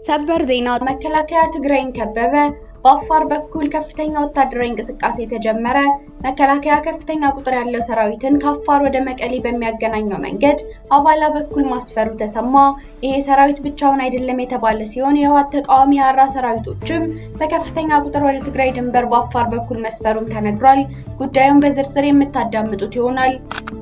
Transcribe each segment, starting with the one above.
ሰበር ዜና መከላከያ ትግራይን ከበበ። በአፋር በኩል ከፍተኛ ወታደራዊ እንቅስቃሴ ተጀመረ። መከላከያ ከፍተኛ ቁጥር ያለው ሰራዊትን ከአፋር ወደ መቀሌ በሚያገናኘው መንገድ አባላ በኩል ማስፈሩ ተሰማ። ይሄ ሰራዊት ብቻውን አይደለም የተባለ ሲሆን የህወሓት ተቃዋሚ ሀራ ሰራዊቶችም በከፍተኛ ቁጥር ወደ ትግራይ ድንበር በአፋር በኩል መስፈሩም ተነግሯል። ጉዳዩን በዝርዝር የምታዳምጡት ይሆናል።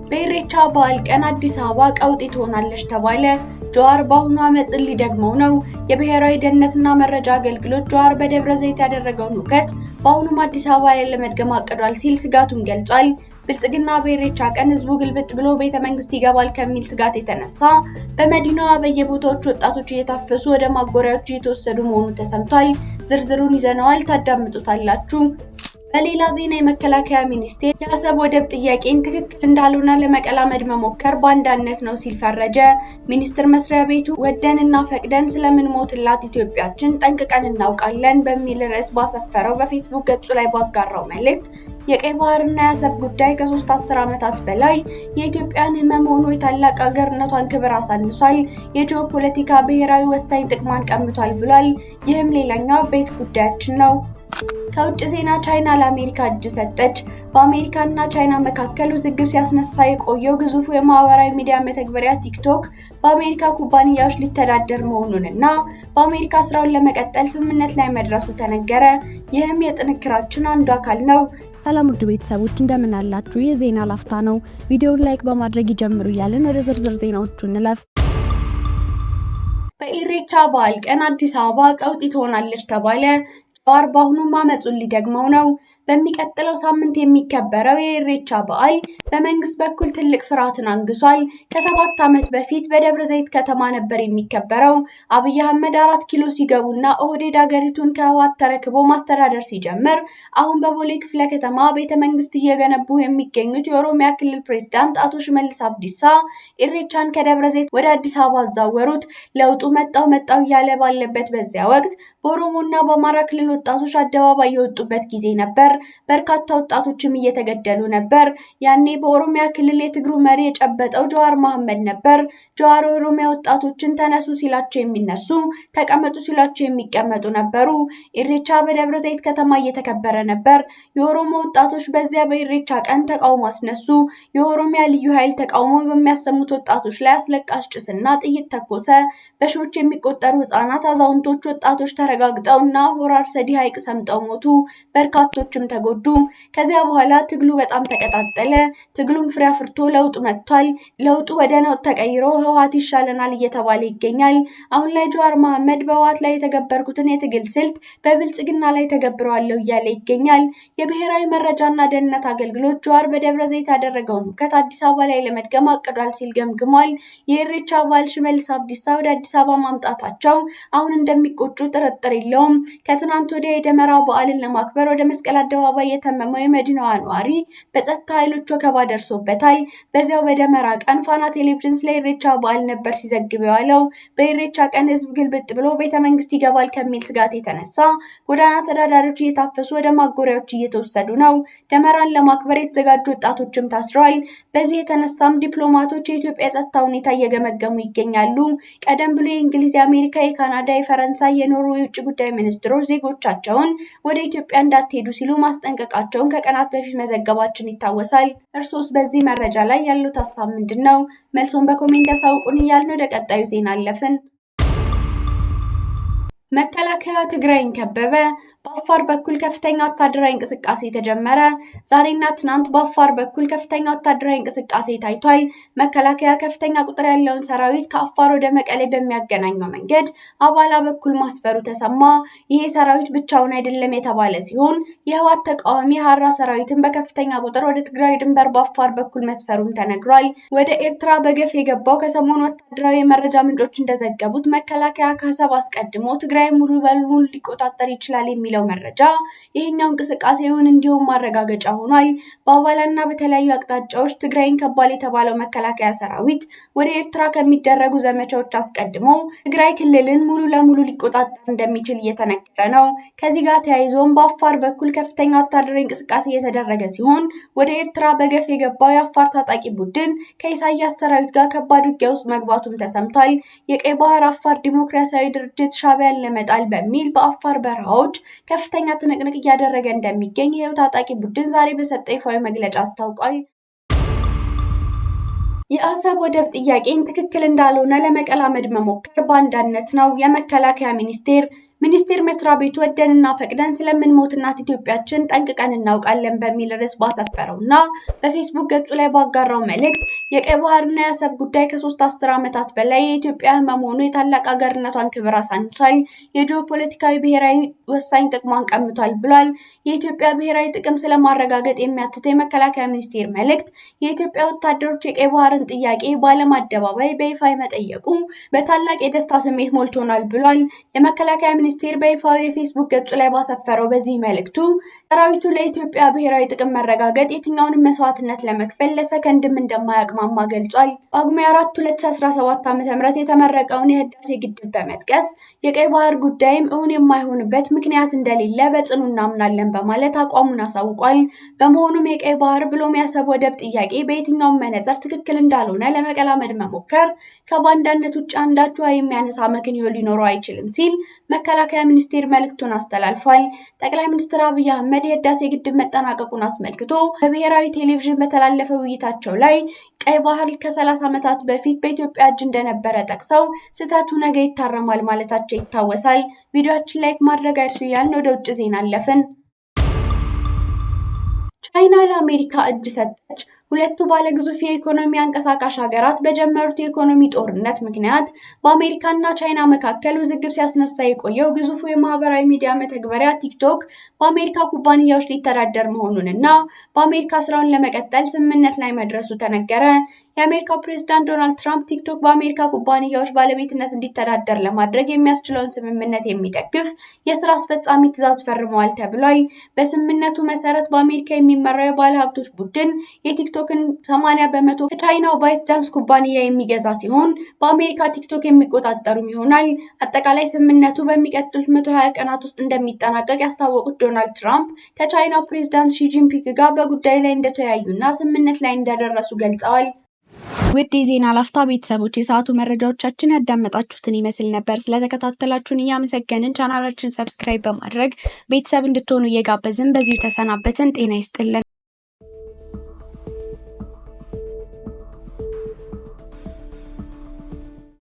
በኢሬቻ በዓል ቀን አዲስ አበባ ቀውጢ ትሆናለች ተባለ። ጀዋር በአሁኑ አመጽን ሊደግመው ነው። የብሔራዊ ደህንነትና መረጃ አገልግሎት ጀዋር በደብረ ዘይት ያደረገውን ሁከት በአሁኑም አዲስ አበባ ላይ ለመድገም አቅዷል ሲል ስጋቱን ገልጿል። ብልጽግና በኢሬቻ ቀን ህዝቡ ግልብጥ ብሎ ቤተ መንግስት ይገባል ከሚል ስጋት የተነሳ በመዲናዋ በየቦታዎቹ ወጣቶች እየታፈሱ ወደ ማጎሪያዎች እየተወሰዱ መሆኑ ተሰምቷል። ዝርዝሩን ይዘነዋል፣ ታዳምጡታላችሁ። በሌላ ዜና የመከላከያ ሚኒስቴር የአሰብ ወደብ ጥያቄን ትክክል እንዳልሆነ ለመቀላመድ መሞከር ባንዳነት ነው ሲል ፈረጀ። ሚኒስቴር መስሪያ ቤቱ ወደንና ፈቅደን ስለምንሞትላት ኢትዮጵያችን ጠንቅቀን እናውቃለን በሚል ርዕስ ባሰፈረው በፌስቡክ ገጹ ላይ ባጋራው መልእክት የቀይ ባህርና የአሰብ ጉዳይ ከ3 10 ዓመታት በላይ የኢትዮጵያን ህመም ሆኖ የታላቅ ሀገርነቷን ክብር አሳንሷል፣ የጂኦፖለቲካ ብሔራዊ ወሳኝ ጥቅሟን ቀምቷል ብሏል። ይህም ሌላኛው ቤት ጉዳያችን ነው። ከውጭ ዜና ቻይና ለአሜሪካ እጅ ሰጠች። በአሜሪካና ቻይና መካከል ውዝግብ ሲያስነሳ የቆየው ግዙፉ የማህበራዊ ሚዲያ መተግበሪያ ቲክቶክ በአሜሪካ ኩባንያዎች ሊተዳደር መሆኑንና በአሜሪካ ስራውን ለመቀጠል ስምምነት ላይ መድረሱ ተነገረ። ይህም የጥንክራችን አንዱ አካል ነው። ሰላም ውድ ቤተሰቦች እንደምን አላችሁ? የዜና ላፍታ ነው። ቪዲዮውን ላይክ በማድረግ ይጀምሩ እያልን ወደ ዝርዝር ዜናዎቹ እንለፍ። በኢሬቻ በዓል ቀን አዲስ አበባ ቀውጢ ትሆናለች ተባለ። ጀዋር በአሁኑም አመጹን ሊደግመው ነው። በሚቀጥለው ሳምንት የሚከበረው የኢሬቻ በዓል በመንግስት በኩል ትልቅ ፍርሃትን አንግሷል። ከ7 ዓመት በፊት በደብረ ዘይት ከተማ ነበር የሚከበረው። አብይ አህመድ 4 ኪሎ ሲገቡና ኦህዴድ ሀገሪቱን ከህወሓት ተረክቦ ማስተዳደር ሲጀምር አሁን በቦሌ ክፍለ ከተማ ቤተ መንግስት እየገነቡ የሚገኙት የኦሮሚያ ክልል ፕሬዝዳንት አቶ ሽመልስ አብዲሳ ኢሬቻን ከደብረ ዘይት ወደ አዲስ አበባ አዛወሩት። ለውጡ መጣው እያለ ባለበት በዚያ ወቅት በኦሮሞና በአማራ ክልል ወጣቶች አደባባይ የወጡበት ጊዜ ነበር። በርካታ ወጣቶችም እየተገደሉ ነበር። ያኔ በኦሮሚያ ክልል የትግሩ መሪ የጨበጠው ጀዋር መሐመድ ነበር። ጀዋር የኦሮሚያ ወጣቶችን ተነሱ ሲላቸው የሚነሱ፣ ተቀመጡ ሲላቸው የሚቀመጡ ነበሩ። ኢሬቻ በደብረ ዘይት ከተማ እየተከበረ ነበር። የኦሮሞ ወጣቶች በዚያ በኢሬቻ ቀን ተቃውሞ አስነሱ። የኦሮሚያ ልዩ ኃይል ተቃውሞ በሚያሰሙት ወጣቶች ላይ አስለቃሽ ጭስና ጥይት ተኮሰ። በሺዎች የሚቆጠሩ ህጻናት፣ አዛውንቶች፣ ወጣቶች ተረጋግጠውና ሆራ አርሰዲ ሐይቅ ሰምጠው ሞቱ። በርካቶችም ተጎዱ። ከዚያ በኋላ ትግሉ በጣም ተቀጣጠለ። ትግሉን ፍሬ አፍርቶ ለውጥ መጥቷል። ለውጡ ወደ ነውጥ ተቀይሮ ህወሓት ይሻለናል እየተባለ ይገኛል። አሁን ላይ ጀዋር መሐመድ በህወሓት ላይ የተገበርኩትን የትግል ስልት በብልጽግና ላይ ተገብረዋለሁ እያለ ይገኛል። የብሔራዊ መረጃና ደህንነት አገልግሎት ጀዋር በደብረ ዘይት ያደረገውን ሁከት አዲስ አበባ ላይ ለመድገም አቅዷል ሲል ገምግሟል። የኢሬቻ በዓል ሽመልስ አብዲሳ ወደ አዲስ አበባ ማምጣታቸው አሁን እንደሚቆጩ ጥርጥር የለውም። ከትናንት ወዲያ የደመራ በዓልን ለማክበር ወደ መስቀል አደባባይ የተመመው የመዲናዋ ነዋሪ በጸጥታ ኃይሎች ወከባ ደርሶበታል። በዚያው በደመራ ቀን ፋና ቴሌቪዥን ስለ ኢሬቻ በዓል ነበር ሲዘግብ የዋለው። በኢሬቻ ቀን ህዝብ ግልብጥ ብሎ ቤተ መንግስት ይገባል ከሚል ስጋት የተነሳ ጎዳና ተዳዳሪዎች እየታፈሱ ወደ ማጎሪያዎች እየተወሰዱ ነው። ደመራን ለማክበር የተዘጋጁ ወጣቶችም ታስረዋል። በዚህ የተነሳም ዲፕሎማቶች የኢትዮጵያ ጸጥታ ሁኔታ እየገመገሙ ይገኛሉ። ቀደም ብሎ የእንግሊዝ፣ የአሜሪካ፣ የካናዳ፣ የፈረንሳይ፣ የኖርዌይ የውጭ ጉዳይ ሚኒስትሮች ዜጎቻቸውን ወደ ኢትዮጵያ እንዳትሄዱ ሲሉ ማስጠንቀቃቸውን ከቀናት በፊት መዘገባችን ይታወሳል። እርሶስ በዚህ መረጃ ላይ ያሉት ሀሳብ ምንድነው? መልሶን በኮሜንት ያሳውቁን እያልን ወደ ቀጣዩ ዜና አለፍን። መከላከያ ትግራይን ከበበ። በአፋር በኩል ከፍተኛ ወታደራዊ እንቅስቃሴ ተጀመረ። ዛሬና ትናንት በአፋር በኩል ከፍተኛ ወታደራዊ እንቅስቃሴ ታይቷል። መከላከያ ከፍተኛ ቁጥር ያለውን ሰራዊት ከአፋር ወደ መቀሌ በሚያገናኘው መንገድ አባላ በኩል ማስፈሩ ተሰማ። ይሄ ሰራዊት ብቻውን አይደለም የተባለ ሲሆን የህወሓት ተቃዋሚ ሀራ ሰራዊትን በከፍተኛ ቁጥር ወደ ትግራይ ድንበር በአፋር በኩል መስፈሩም ተነግሯል። ወደ ኤርትራ በገፍ የገባው ከሰሞኑ ወታደራዊ የመረጃ ምንጮች እንደዘገቡት መከላከያ ከአሰብ አስቀድሞ ትግራይ ትግራይ ሙሉ በሙሉ ሊቆጣጠር ይችላል የሚለው መረጃ ይሄኛው እንቅስቃሴውን እንዲሁም ማረጋገጫ ሆኗል። በአባላና በተለያዩ አቅጣጫዎች ትግራይን ከባል የተባለው መከላከያ ሰራዊት ወደ ኤርትራ ከሚደረጉ ዘመቻዎች አስቀድሞ ትግራይ ክልልን ሙሉ ለሙሉ ሊቆጣጠር እንደሚችል እየተነገረ ነው። ከዚህ ጋር ተያይዞም በአፋር በኩል ከፍተኛ ወታደራዊ እንቅስቃሴ እየተደረገ ሲሆን ወደ ኤርትራ በገፍ የገባው የአፋር ታጣቂ ቡድን ከኢሳያስ ሰራዊት ጋር ከባድ ውጊያ ውስጥ መግባቱም ተሰምቷል። የቀይ ባህር አፋር ዲሞክራሲያዊ ድርጅት ሻዕቢያን ለመጣል በሚል በአፋር በረሃዎች ከፍተኛ ትንቅንቅ እያደረገ እንደሚገኝ ይኸው ታጣቂ ቡድን ዛሬ በሰጠው ይፋዊ መግለጫ አስታውቋል። የአሰብ ወደብ ጥያቄን ትክክል እንዳልሆነ ለመቀላመድ መሞከር ባንዳነት ነው። የመከላከያ ሚኒስቴር መስሪያ ቤቱ ወደንና ፈቅደን ስለምንሞት እናት ኢትዮጵያችን ጠንቅቀን እናውቃለን በሚል ርዕስ ባሰፈረውና በፌስቡክ ገጹ ላይ ባጋራው መልእክት የቀይ ባህርና የአሰብ ጉዳይ ከ3 ዓመታት በላይ የኢትዮጵያ ህመም ሆኖ የታላቅ ሀገርነቷን ክብር አሳንሷል፣ የጂኦፖለቲካዊ ብሔራዊ ወሳኝ ጥቅሟን ቀምቷል ብሏል። የኢትዮጵያ ብሔራዊ ጥቅም ስለማረጋገጥ የሚያትተው የመከላከያ ሚኒስቴር መልእክት የኢትዮጵያ ወታደሮች የቀይ ባህርን ጥያቄ በዓለም አደባባይ በይፋ መጠየቁ በታላቅ የደስታ ስሜት ሞልቶናል ብሏል። የመከላከያ ሚኒስቴር በይፋዊ የፌስቡክ ገጹ ላይ ባሰፈረው በዚህ መልእክቱ ሰራዊቱ ለኢትዮጵያ ብሔራዊ ጥቅም መረጋገጥ የትኛውንም መስዋዕትነት ለመክፈል ለሰከንድም እንደማያቅማማ ገልጿል። ጳጉሜ 4 2017 ዓ.ም የተመረቀውን የህዳሴ ግድብ በመጥቀስ የቀይ ባህር ጉዳይም እውን የማይሆንበት ምክንያት እንደሌለ በጽኑ እናምናለን በማለት አቋሙን አሳውቋል። በመሆኑም የቀይ ባህር ብሎም የአሰብ ወደብ ጥያቄ በየትኛውም መነጽር ትክክል እንዳልሆነ ለመቀላመድ መሞከር ከባንዳነት ውጭ አንዳች የሚያነሳ መክንዮ ሊኖረው አይችልም ሲል መከላከያ ሚኒስቴር መልእክቱን አስተላልፏል። ጠቅላይ ሚኒስትር አብይ አህመድ የህዳሴ ግድብ መጠናቀቁን አስመልክቶ በብሔራዊ ቴሌቪዥን በተላለፈ ውይይታቸው ላይ ቀይ ባህር ከ30 ዓመታት በፊት በኢትዮጵያ እጅ እንደነበረ ጠቅሰው ስህተቱ ነገ ይታረማል ማለታቸው ይታወሳል። ቪዲዮአችን ላይክ ማድረግ አይርሱ እያልን ወደ ውጭ ዜና አለፍን። ቻይና ለአሜሪካ እጅ ሰጠች። ሁለቱ ባለግዙፍ የኢኮኖሚ አንቀሳቃሽ ሀገራት በጀመሩት የኢኮኖሚ ጦርነት ምክንያት በአሜሪካና ቻይና መካከል ውዝግብ ሲያስነሳ የቆየው ግዙፉ የማህበራዊ ሚዲያ መተግበሪያ ቲክቶክ በአሜሪካ ኩባንያዎች ሊተዳደር መሆኑንና በአሜሪካ ስራውን ለመቀጠል ስምምነት ላይ መድረሱ ተነገረ። የአሜሪካው ፕሬዝዳንት ዶናልድ ትራምፕ ቲክቶክ በአሜሪካ ኩባንያዎች ባለቤትነት እንዲተዳደር ለማድረግ የሚያስችለውን ስምምነት የሚደግፍ የስራ አስፈጻሚ ትዕዛዝ ፈርመዋል ተብሏል። በስምምነቱ መሰረት በአሜሪካ የሚመራው የባለ ሀብቶች ቡድን የቲክቶክን 80% ከቻይናው ባይትዳንስ ኩባንያ የሚገዛ ሲሆን በአሜሪካ ቲክቶክ የሚቆጣጠሩም ይሆናል። አጠቃላይ ስምምነቱ በሚቀጥሉት 120 ቀናት ውስጥ እንደሚጠናቀቅ ያስታወቁት ዶናልድ ትራምፕ ከቻይናው ፕሬዝዳንት ሺጂንፒንግ ጋር በጉዳዩ ላይ እንደተወያዩና ስምምነት ላይ እንደደረሱ ገልጸዋል። ውድ የዜና ላፍታ ቤተሰቦች የሰዓቱ መረጃዎቻችን ያዳመጣችሁትን ይመስል ነበር። ስለተከታተላችሁን እያመሰገንን ቻናላችን ሰብስክራይብ በማድረግ ቤተሰብ እንድትሆኑ እየጋበዝን በዚሁ ተሰናበትን። ጤና ይስጥልን።